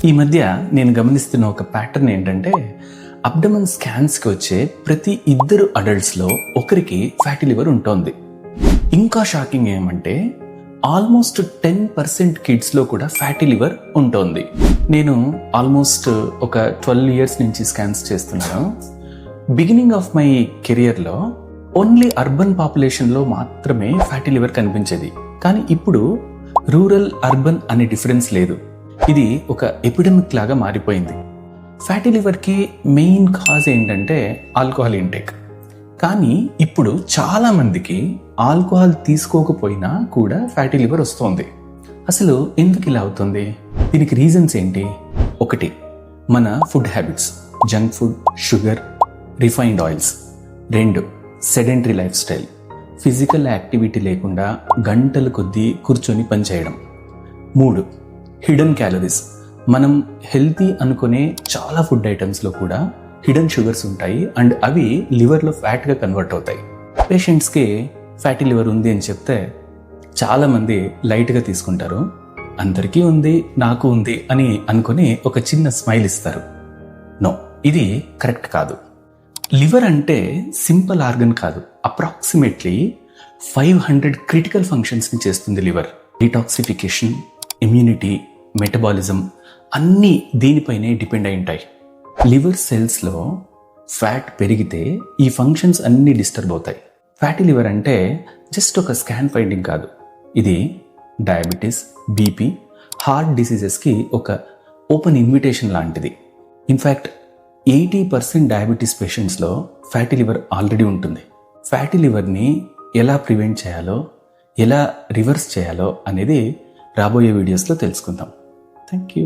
ఈ మధ్య నేను గమనిస్తున్న ఒక ప్యాటర్న్ ఏంటంటే అబ్డమన్ స్కాన్స్కి వచ్చే ప్రతి ఇద్దరు అడల్ట్స్లో ఒకరికి ఫ్యాటీ లివర్ ఉంటుంది. ఇంకా షాకింగ్ ఏమంటే ఆల్మోస్ట్ 10% కిడ్స్లో కూడా ఫ్యాటీ లివర్ ఉంటుంది. నేను ఆల్మోస్ట్ ఒక 12 ఇయర్స్ నుంచి స్కాన్స్ చేస్తున్నాను. బిగినింగ్ ఆఫ్ మై కెరియర్లో ఓన్లీ అర్బన్ పాపులేషన్లో మాత్రమే ఫ్యాటీ లివర్ కనిపించేది. కానీ ఇప్పుడు రూరల్ అర్బన్ అనే డిఫరెన్స్ లేదు. ఇది ఒక ఎపిడమిక్ లాగా మారిపోయింది. ఫ్యాటీ లివర్కి మెయిన్ కాజ్ ఏంటంటే ఆల్కహాల్ ఇంటేక్. కానీ ఇప్పుడు చాలా మందికి ఆల్కహాల్ తీసుకోకపోయినా కూడా ఫ్యాటీ లివర్ వస్తుంది. అసలు ఎందుకు ఇలా అవుతుంది? దీనికి రీజన్స్ ఏంటి? ఒకటి, మన food habits, junk food, sugar, refined oils. 2, sedentary life style, physical activity లేకుండా గంటల కొద్దీ కూర్చొని పనిచేయడం. 3, హిడెన్ క్యాలరీస్. మనం హెల్తీ అనుకునే చాలా ఫుడ్ ఐటమ్స్లో కూడా హిడెన్ షుగర్స్ ఉంటాయి అండ్ అవి లివర్లో ఫ్యాట్గా కన్వర్ట్ అవుతాయి. పేషెంట్స్కి ఫ్యాటీ లివర్ ఉంది అని చెప్తే చాలామంది లైట్గా తీసుకుంటారు. అందరికీ ఉంది, నాకు ఉంది అని అనుకుని ఒక చిన్న స్మైల్ ఇస్తారు. నో, ఇది కరెక్ట్ కాదు. లివర్ అంటే సింపుల్ ఆర్గన్ కాదు. అప్రాక్సిమేట్లీ 500 క్రిటికల్ ఫంక్షన్స్ని చేస్తుంది లివర్. డిటాక్సిఫికేషన్, ఇమ్యూనిటీ, మెటబాలిజం అన్నీ దీనిపైనే డిపెండ్ అయి ఉంటాయి. లివర్ సెల్స్లో ఫ్యాట్ పెరిగితే ఈ ఫంక్షన్స్ అన్నీ డిస్టర్బ్ అవుతాయి. ఫ్యాటీ లివర్ అంటే జస్ట్ ఒక స్కాన్ ఫైండింగ్ కాదు. ఇది డయాబెటీస్, బీపీ, హార్ట్ డిసీజెస్కి ఒక ఓపెన్ ఇన్విటేషన్ లాంటిది. ఇన్ఫ్యాక్ట్ 80% డయాబెటీస్ పేషెంట్స్లో ఫ్యాటీ లివర్ ఆల్రెడీ ఉంటుంది. ఫ్యాటీ లివర్ని ఎలా ప్రివెంట్ చేయాలో, ఎలా రివర్స్ చేయాలో అనేది రాబోయే వీడియోస్లో తెలుసుకుందాం. Thank you.